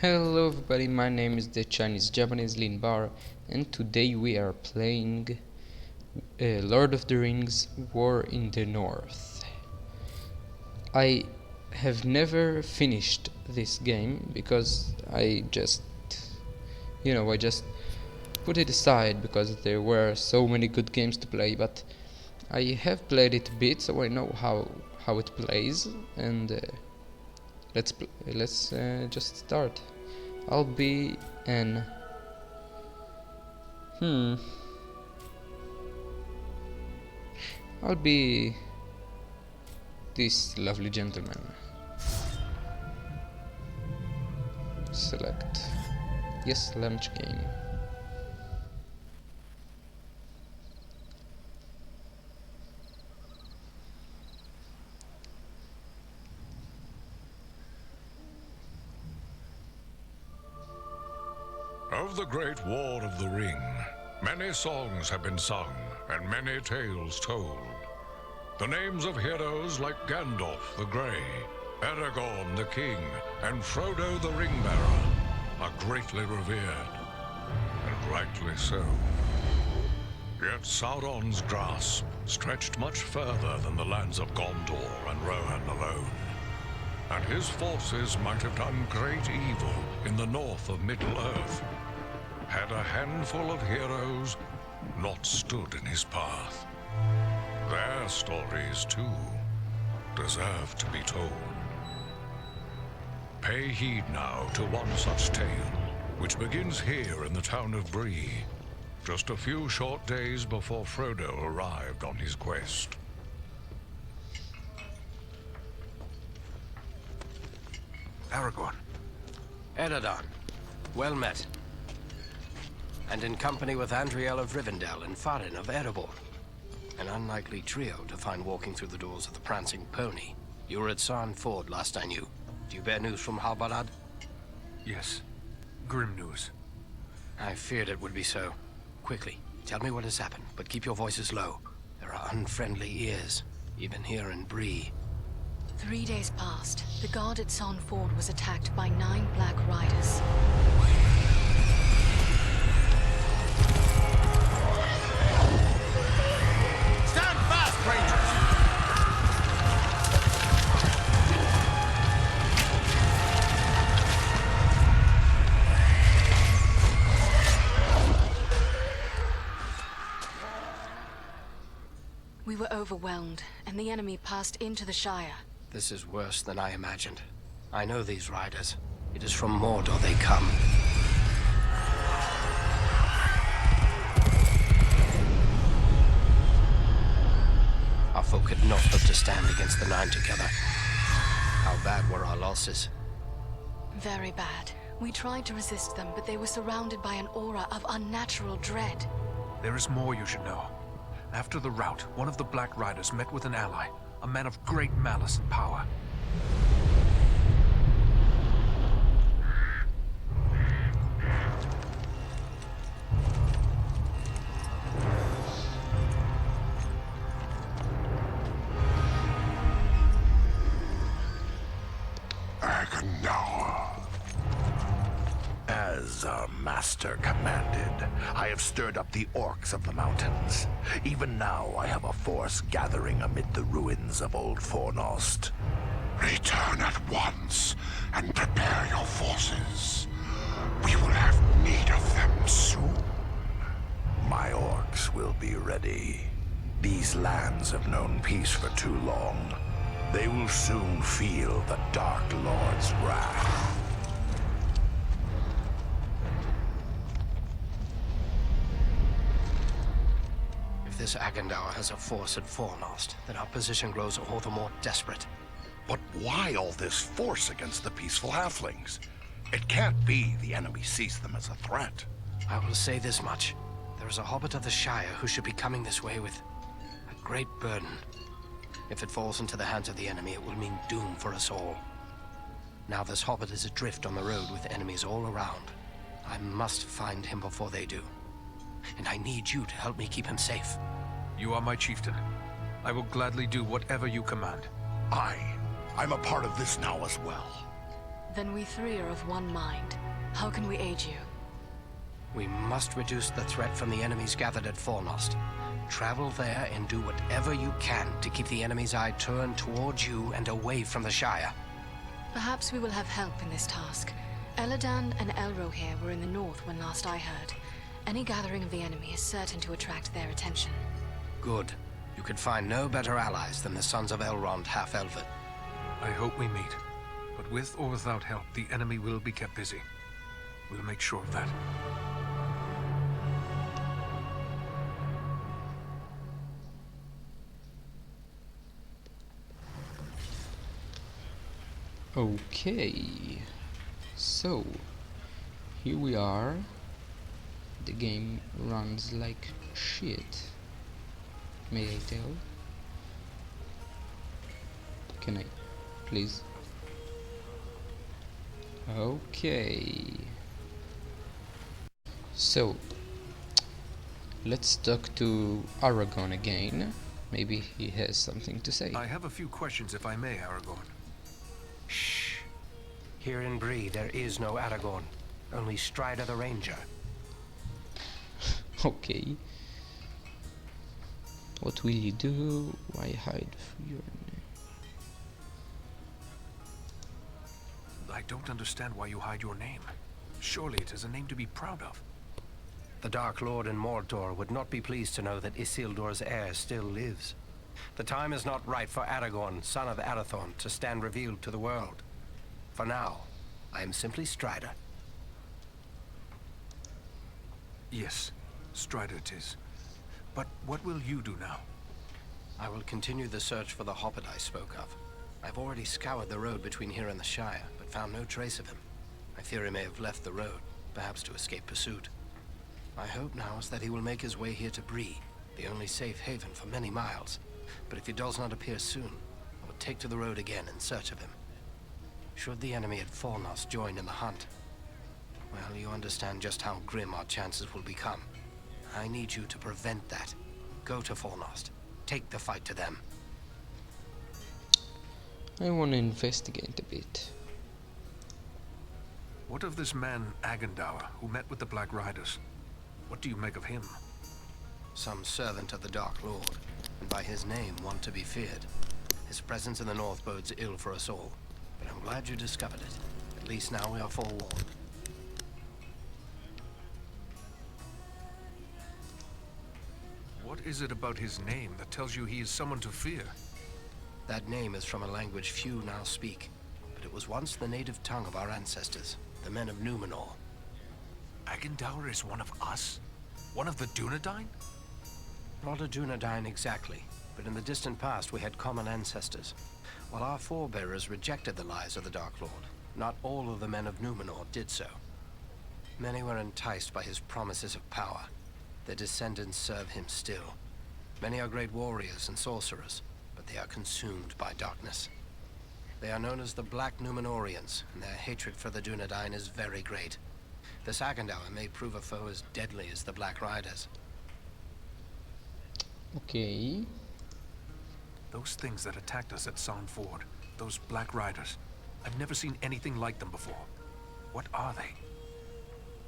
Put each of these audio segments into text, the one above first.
Hello everybody, my name is the Chinese Japanese Lin Bar, and today we are playing Lord of the Rings War in the North. I have never finished this game because I just put it aside because there were so many good games to play, but I have played it a bit, so I know how it plays, and let's just start. I'll be an I'll be this lovely gentleman. Select yes, launch game. Of the Great War of the Ring, many songs have been sung and many tales told. The names of heroes like Gandalf the Grey, Aragorn the King, and Frodo the Ring-Bearer are greatly revered, and rightly so. Yet Sauron's grasp stretched much further than the lands of Gondor and Rohan alone, and his forces might have done great evil in the north of Middle-earth, had a handful of heroes not stood in his path. Their stories, too, deserve to be told. Pay heed now to one such tale, which begins here in the town of Bree, just a few short days before Frodo arrived on his quest. Aragorn. Eredon, well met. And in company with Andriel of Rivendell and Farin of Erebor. An unlikely trio to find walking through the doors of the Prancing Pony. You were at Sarn Ford last I knew. Do you bear news from Halbarad? Yes. Grim news. I feared it would be so. Quickly, tell me what has happened, but keep your voices low. There are unfriendly ears, even here in Bree. 3 days passed. The guard at Sarn Ford was attacked by 9 Black Riders. Stand fast, Rangers! We were overwhelmed, and the enemy passed into the Shire. This is worse than I imagined. I know these riders. It is from Mordor they come. Our folk could not hope to stand against the 9 together. How bad were our losses? Very bad. We tried to resist them, but they were surrounded by an aura of unnatural dread. There is more you should know. After the rout, one of the Black Riders met with an ally, a man of great malice and power. As our master commanded, I have stirred up the orcs of the mountains. Even now, I have a force gathering amid the ruins of Old Fornost. Return at once and prepare your forces. We will have need of them soon. My orcs will be ready. These lands have known peace for too long. They will soon feel the Dark Lord's wrath. If this Agandaur has a force at Fornost, then our position grows all the more desperate. But why all this force against the peaceful halflings? It can't be the enemy sees them as a threat. I will say this much. There is a hobbit of the Shire who should be coming this way with a great burden. If it falls into the hands of the enemy, it will mean doom for us all. Now this hobbit is adrift on the road with enemies all around. I must find him before they do. And I need you to help me keep him safe. You are my chieftain. I will gladly do whatever you command. I'm a part of this now as well. Then we three are of one mind. How can we aid you? We must reduce the threat from the enemies gathered at Fornost. Travel there and do whatever you can to keep the enemy's eye turned towards you and away from the Shire. Perhaps we will have help in this task. Eladan and Elro here were in the north when last I heard. Any gathering of the enemy is certain to attract their attention. Good. You could find no better allies than the Sons of Elrond half-elven. I hope we meet. But with or without help, the enemy will be kept busy. We'll make sure of that. Okay, so here we are. The game runs like shit, may I tell? Can I please? Okay, so let's talk to Aragorn again. Maybe he has something to say. I have a few questions, if I may, Aragorn. Shh. Here in Bree, there is no Aragorn. Only Strider the Ranger. Okay. What will you do? Why hide your name? I don't understand why you hide your name. Surely it is a name to be proud of. The Dark Lord in Mordor would not be pleased to know that Isildur's heir still lives. The time is not right for Aragorn, son of Arathorn, to stand revealed to the world. For now, I am simply Strider. Yes, Strider it is. But what will you do now? I will continue the search for the Hobbit I spoke of. I've already scoured the road between here and the Shire, but found no trace of him. I fear he may have left the road, perhaps to escape pursuit. My hope now is that he will make his way here to Bree, the only safe haven for many miles. But if he does not appear soon, I will take to the road again in search of him. Should the enemy at Fornost join in the hunt, well, you understand just how grim our chances will become. I need you to prevent that. Go to Fornost. Take the fight to them. I want to investigate a bit. What of this man, Agendour, who met with the Black Riders? What do you make of him? Some servant of the Dark Lord, and by his name one to be feared. His presence in the north bodes ill for us all, but I'm glad you discovered it. At least now we are forewarned. What is it about his name that tells you he is someone to fear? That name is from a language few now speak, but it was once the native tongue of our ancestors, the men of Numenor. Agendour is one of us? One of the Dunedain? Not a Dunedain exactly, but in the distant past we had common ancestors. While our forebearers rejected the lies of the Dark Lord, not all of the men of Numenor did so. Many were enticed by his promises of power. Their descendants serve him still. Many are great warriors and sorcerers, but they are consumed by darkness. They are known as the Black Numenorians, and their hatred for the Dunedain is very great. This Agendour may prove a foe as deadly as the Black Riders. Okay. Those things that attacked us at Son Ford, those Black Riders, I've never seen anything like them before. What are they?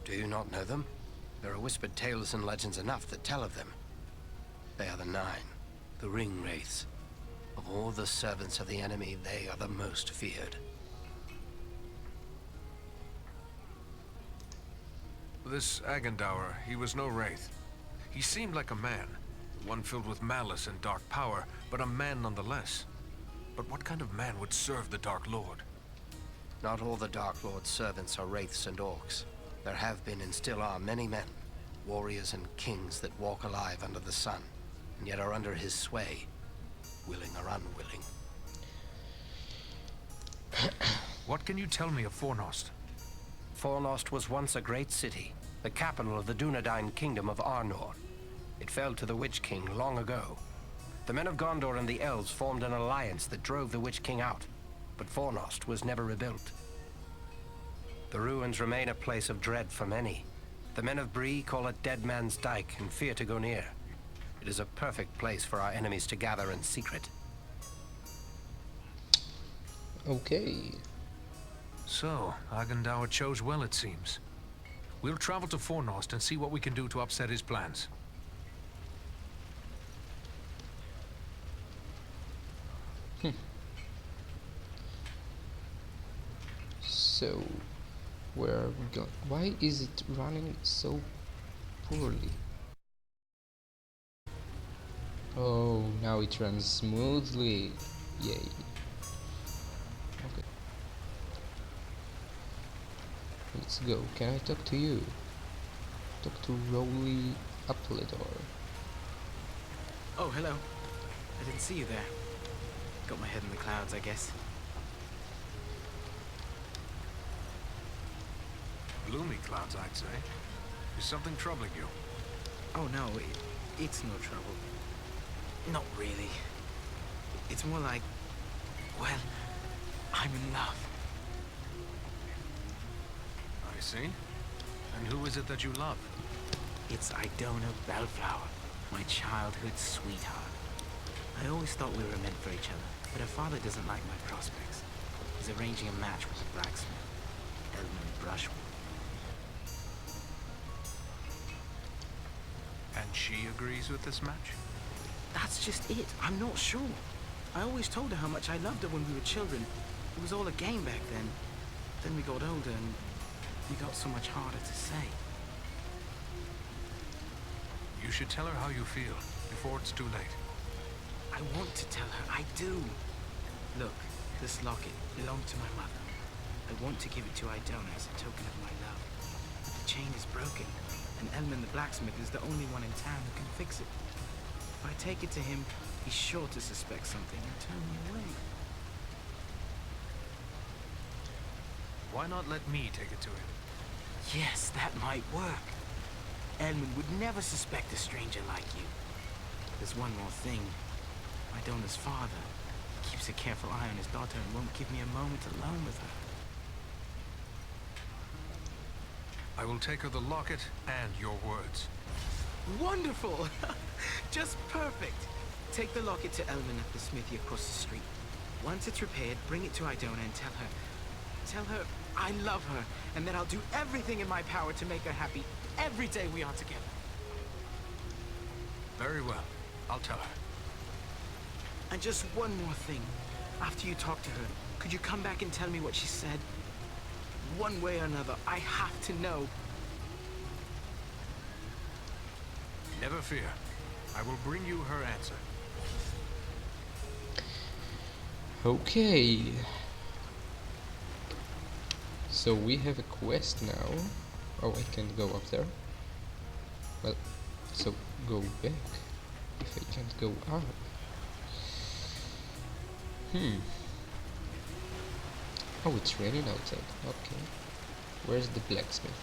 Do you not know them? There are whispered tales and legends enough that tell of them. They are the Nine, the Ring Wraiths. Of all the servants of the enemy, they are the most feared. This Agendour, he was no wraith. He seemed like a man, one filled with malice and dark power, but a man nonetheless. But what kind of man would serve the Dark Lord? Not all the Dark Lord's servants are wraiths and orcs. There have been and still are many men, warriors and kings that walk alive under the sun, and yet are under his sway, willing or unwilling. What can you tell me of Fornost? Fornost was once a great city, the capital of the Dunedain kingdom of Arnor. It fell to the Witch King long ago. The men of Gondor and the elves formed an alliance that drove the Witch King out, but Fornost was never rebuilt. The ruins remain a place of dread for many. The men of Bree call it Dead Man's Dyke and fear to go near. It is a perfect place for our enemies to gather in secret. Okay. So, Agendour chose well, it seems. We'll travel to Fornost and see what we can do to upset his plans. So, where are we going? Why is it running so poorly? Oh, now it runs smoothly. Yay. Okay. Let's go. Can I talk to you? Talk to Rowley Appledore. Oh, hello. I didn't see you there. Got my head in the clouds, I guess. Gloomy clouds, I'd say. Is something troubling you? Oh, no, it's no trouble. Not really. It's more like, well, I'm in love. I see. And who is it that you love? It's Idona Bellflower, my childhood sweetheart. I always thought we were meant for each other, but her father doesn't like my prospects. He's arranging a match with a blacksmith, Edmund Brushwood. And she agrees with this match? That's just it. I'm not sure. I always told her how much I loved her when we were children. It was all a game back then. Then we got older and it got so much harder to say. You should tell her how you feel before it's too late. I want to tell her. I do. Look, this locket belonged to my mother. I want to give it to Idona as a token of my love. The chain is broken, and Elman the blacksmith is the only one in town who can fix it. If I take it to him, he's sure to suspect something and turn me away. Why not let me take it to him? Yes, that might work. Edmund would never suspect a stranger like you. There's one more thing. Idona's father keeps a careful eye on his daughter and won't give me a moment alone with her. I will take her the locket and your words. Wonderful! Just perfect! Take the locket to Elman at the smithy across the street. Once it's repaired, bring it to Idona and tell her I love her and that I'll do everything in my power to make her happy every day we are together. Very well. I'll tell her. And just one more thing. After you talk to her, could you come back and tell me what she said? One way or another, I have to know. Never fear. I will bring you her answer. Okay. So we have a quest now. Oh, I can't go up there. Well, so go back. If I can't go up. Oh, it's raining outside. Okay. Where's the blacksmith?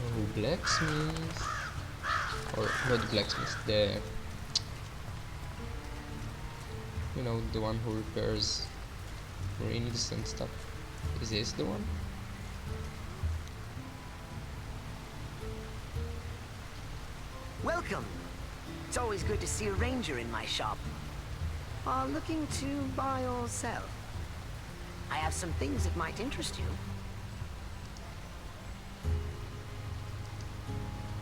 Oh, blacksmith. Or not blacksmith, the... You know, the one who repairs rings and stuff. Is this the one? Welcome! It's always good to see a ranger in my shop. Are looking to buy or sell? I have some things that might interest you.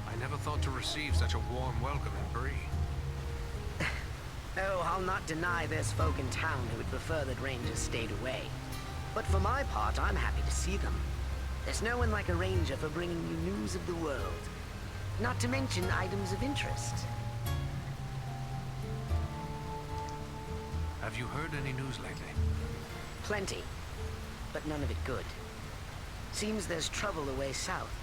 I never thought to receive such a warm welcome in Bree. Oh, I'll not deny there's folk in town who would prefer that rangers stayed away. But for my part, I'm happy to see them. There's no one like a ranger for bringing you news of the world. Not to mention items of interest. Have you heard any news lately? Plenty, but none of it good. Seems there's trouble away south.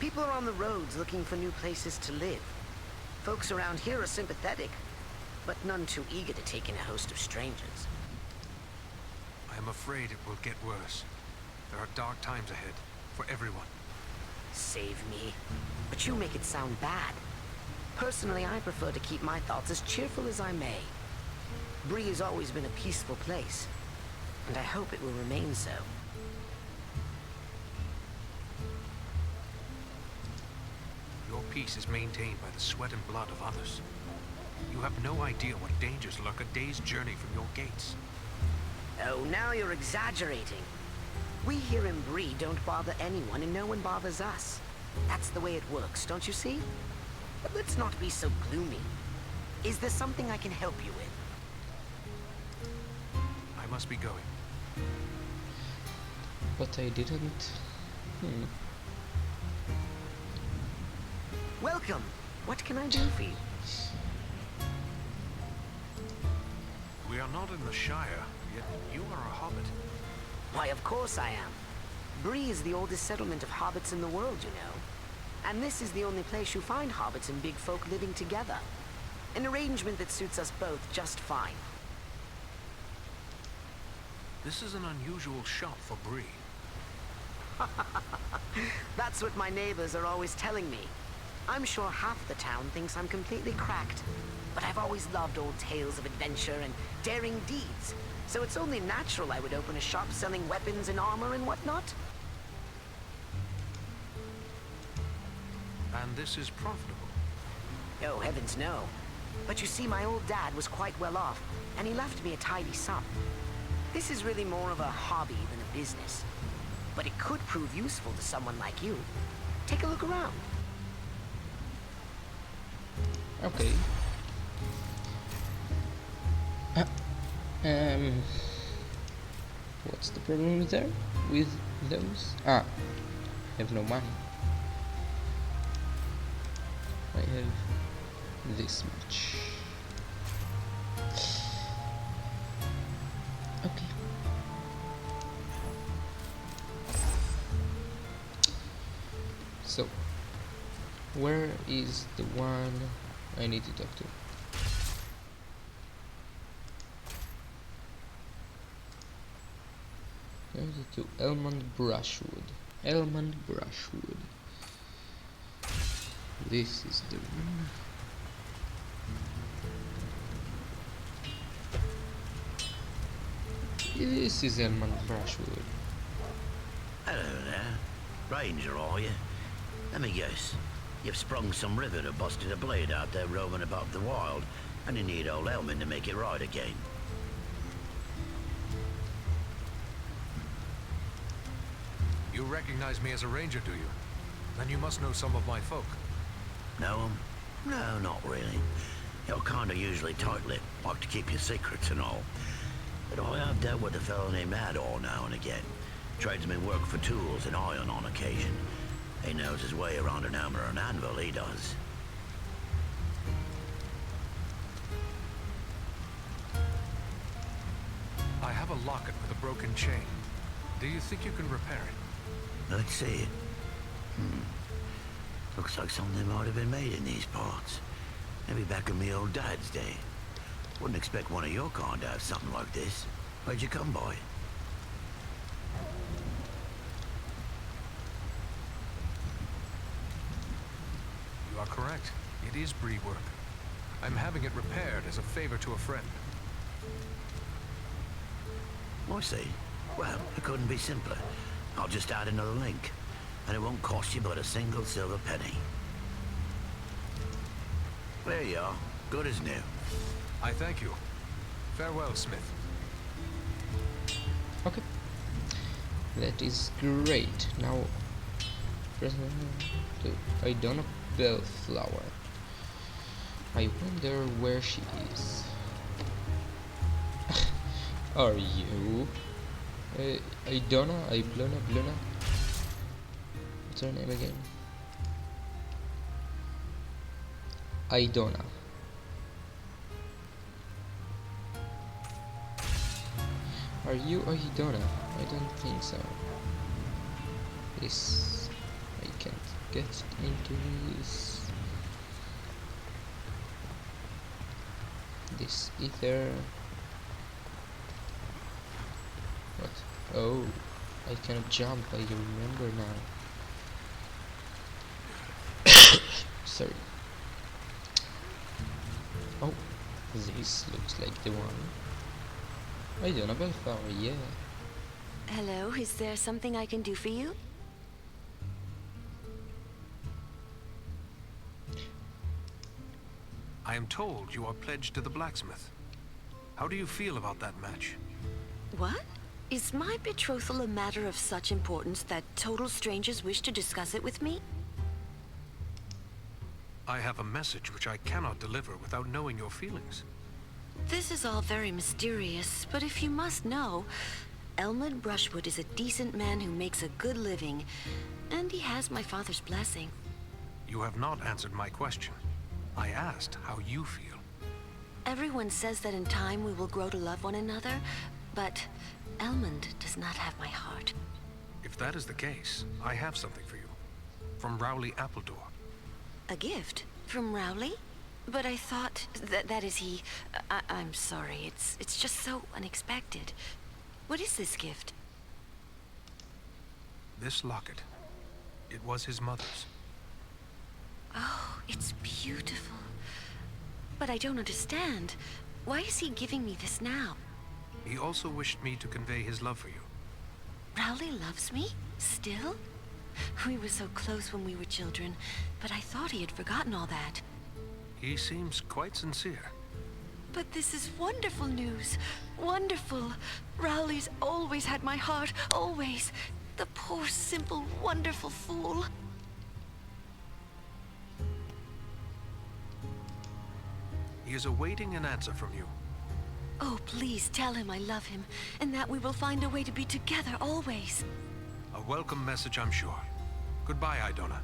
People are on the roads looking for new places to live. Folks around here are sympathetic, but none too eager to take in a host of strangers. I am afraid it will get worse. There are dark times ahead, for everyone. Save me. But you make it sound bad. Personally, I prefer to keep my thoughts as cheerful as I may. Bree has always been a peaceful place, and I hope it will remain so. Your peace is maintained by the sweat and blood of others. You have no idea what dangers lurk a day's journey from your gates. Oh, now you're exaggerating. We here in Bree don't bother anyone and no one bothers us. That's the way it works, don't you see? But let's not be so gloomy. Is there something I can help you with? I must be going. But I didn't. Welcome. What can I do for you? We are not in the Shire, yet you are a hobbit. Why, of course I am. Bree is the oldest settlement of hobbits in the world, you know. And this is the only place you find hobbits and big folk living together. An arrangement that suits us both just fine. This is an unusual shop for Bree. That's what my neighbors are always telling me. I'm sure half the town thinks I'm completely cracked. But I've always loved old tales of adventure and daring deeds. So it's only natural I would open a shop selling weapons and armor and whatnot. And this is profitable. Oh, heavens no. But you see, my old dad was quite well off, and he left me a tidy sum. This is really more of a hobby than a business. But it could prove useful to someone like you. Take a look around. Okay. What's the problem there with those? I have no money. I have this much. Okay. So, where is the one I need to talk to? To Elmond Brushwood. Elmond Brushwood. This is the one. This is Elmond Brushwood. Hello there. Ranger, are you? Let me guess. You've sprung some rivet or busted a blade out there roaming about the wild, and you need old Elman to make it right again. You recognize me as a ranger, do you? Then you must know some of my folk. Know 'em? No, not really. You're kind of usually tight-lipped, like to keep your secrets and all. But I have dealt with a fellow named Ador now and again. Tradesmen work for tools and iron on occasion. He knows his way around an hammer and anvil, he does. I have a locket with a broken chain. Do you think you can repair it? Let's see it. Looks like something might have been made in these parts. Maybe back in me old dad's day. Wouldn't expect one of your kind to have something like this. Where'd you come by? You are correct. It is Bree work. I'm having it repaired as a favor to a friend. I see. Well, it couldn't be simpler. I'll just add another link. And it won't cost you but a single silver penny. There you are. Good as new. I thank you. Farewell, Smith. Okay. That is great. Now, I don't know Bellflower. I wonder where she is. Are you? Bluna? What's her name again? Idona. Are you Idona? I don't think so. This... I can't get into this. This ether... What? Oh, I cannot jump, I remember now. Sorry. Oh, this looks like the one. I don't know Bellflower, yeah. Hello, is there something I can do for you? I am told you are pledged to the blacksmith. How do you feel about that match? What? Is my betrothal a matter of such importance that total strangers wish to discuss it with me? I have a message which I cannot deliver without knowing your feelings. This is all very mysterious, but if you must know, Elmwood Brushwood is a decent man who makes a good living, and he has my father's blessing. You have not answered my question. I asked how you feel. Everyone says that in time we will grow to love one another, but Elmond does not have my heart. If that is the case, I have something for you. From Rowley Appledore. A gift? From Rowley? But I thought that is he... I'm sorry, it's just so unexpected. What is this gift? This locket. It was his mother's. Oh, it's beautiful. But I don't understand. Why is he giving me this now? He also wished me to convey his love for you. Rowley loves me? Still? We were so close when we were children, but I thought he had forgotten all that. He seems quite sincere. But this is wonderful news. Wonderful. Rowley's always had my heart, always. The poor, simple, wonderful fool. He is awaiting an answer from you. Oh, please tell him I love him, and that we will find a way to be together always. A welcome message, I'm sure. Goodbye, Idona.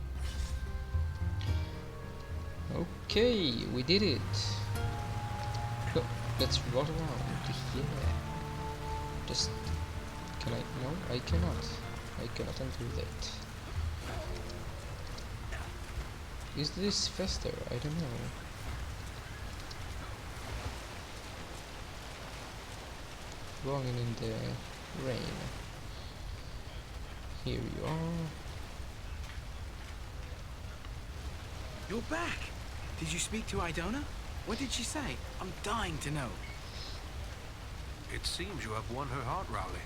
Okay, we did it. Go, let's roll around. Yeah. Just... Can I? No, I cannot. I cannot enter that. Is this faster? I don't know. Walking in the rain. Here you are. You're back! Did you speak to Idona? What did she say? I'm dying to know. It seems you have won her heart, Rowley.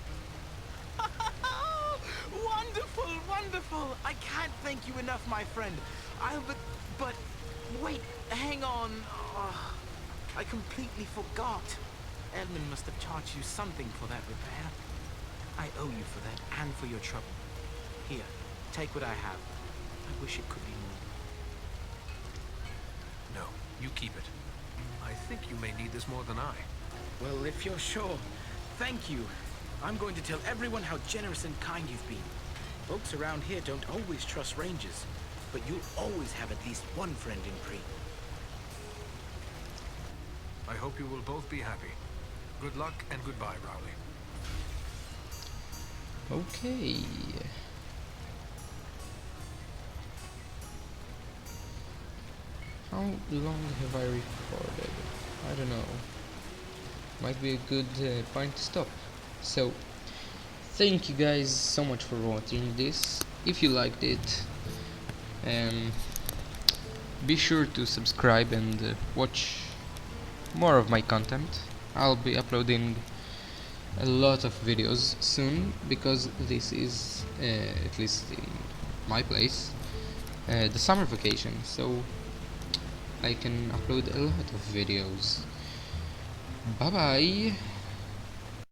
Wonderful, wonderful! I can't thank you enough, my friend. But wait, hang on. Oh, I completely forgot. Edmund must have charged you something for that repair. I owe you for that and for your trouble. Here, take what I have. I wish it could be more. No, you keep it. I think you may need this more than I. Well, if you're sure, thank you. I'm going to tell everyone how generous and kind you've been. Folks around here don't always trust rangers, but you'll always have at least one friend in Crete. I hope you will both be happy. Good luck and goodbye, Rowley. Okay. How long have I recorded? I don't know. Might be a good point to stop. So, thank you guys so much for watching this. If you liked it, be sure to subscribe and watch more of my content. I'll be uploading a lot of videos soon, because this is, at least in my place, the summer vacation, so I can upload a lot of videos. Bye bye.